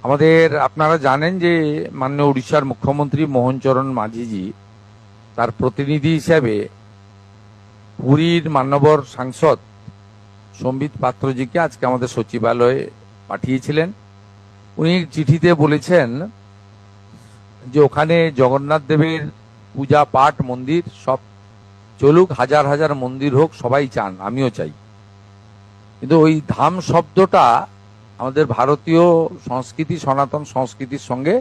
আমাদের আপনারা জানেন যে মাননীয় উড়িষ্যার মুখ্যমন্ত্রী মোহন চরণ মাঝিজি তার প্রতিনিধি হিসাবে পুরীর মান্যবর সাংসদ সম্বিত পাত্রজিকে আজকে আমাদের সচিবালয়ে পাঠিয়েছিলেন। উনি চিঠিতে বলেছেন যে ওখানে জগন্নাথ দেবের পূজা পাঠ মন্দির সব চলুক, হাজার হাজার মন্দির হোক, সবাই চান, আমিও চাই, কিন্তু ওই ধাম শব্দটা আমাদের ভারতীয় সংস্কৃতি, সনাতন সংস্কৃতির সঙ্গে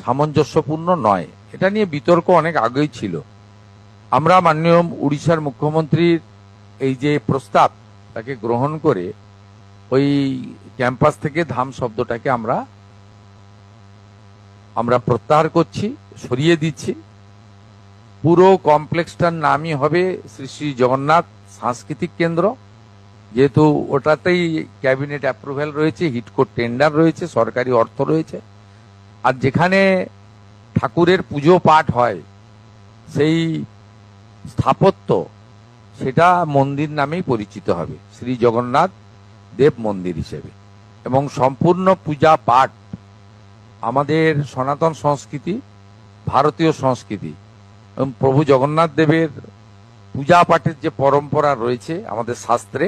সামঞ্জস্যপূর্ণ নয়। এটা নিয়ে বিতর্ক অনেক আগেই ছিল। আমরা মাননীয় উড়িষ্যার মুখ্যমন্ত্রীর এই যে প্রস্তাব তাকে গ্রহণ করে ওই ক্যাম্পাস থেকে ধাম শব্দটাকে আমরা প্রত্যাহার করছি, সরিয়ে দিচ্ছি। পুরো কমপ্লেক্সটার নামই হবে শ্রী শ্রী জগন্নাথ সাংস্কৃতিক কেন্দ্র, যেহেতু ওটাতেই ক্যাবিনেট অ্যাপ্রুভ্যাল রয়েছে, হিটকো টেন্ডার রয়েছে, সরকারি অর্থ রয়েছে। আর যেখানে ঠাকুরের পুজো পাঠ হয় সেই স্থাপত্য সেটা মন্দির নামেই পরিচিত হবে, শ্রী জগন্নাথ দেব মন্দির হিসেবে। এবং সম্পূর্ণ পূজা পাঠ আমাদের সনাতন সংস্কৃতি, ভারতীয় সংস্কৃতি এবং প্রভু জগন্নাথ দেবের পূজা পাঠের যে পরম্পরা রয়েছে আমাদের শাস্ত্রে,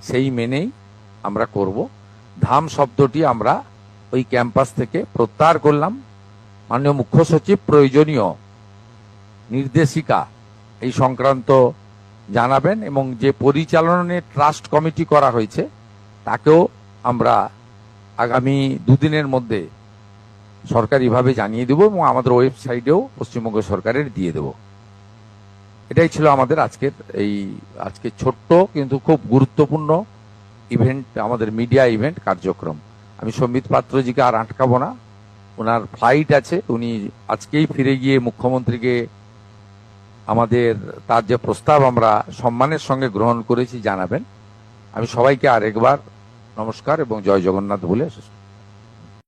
সেই মেনেই আমরা করব। ধাম শব্দটি আমরা ওই ক্যাম্পাস থেকে প্রত্যাহার করলাম। মাননীয় মুখ্য সচিব প্রয়োজনীয় নির্দেশিকা এই সংক্রান্ত জানাবেন, এবং যে পরিচালনের ট্রাস্ট কমিটি করা হয়েছে তাকেও আমরা আগামী দুদিনের মধ্যে সরকারিভাবে জানিয়ে দেব এবং আমাদের ওয়েবসাইটেও পশ্চিমবঙ্গ সরকারের দিয়ে দেব। এটাই ছিল আমাদের আজকে ছোট্ট কিন্তু খুব গুরুত্বপূর্ণ ইভেন্ট, আমাদের মিডিয়া ইভেন্ট কার্যক্রম। আমি সম্বিত পাত্রজিকে আর আটকাবো না, ওনার ফ্লাইট আছে, উনি আজকেই ফিরে গিয়ে মুখ্যমন্ত্রীকে তার যে প্রস্তাব আমরা সম্মানের সঙ্গে গ্রহণ করেছি জানাবেন। আমি সবাইকে আরেকবার নমস্কার এবং জয় জগন্নাথ বলে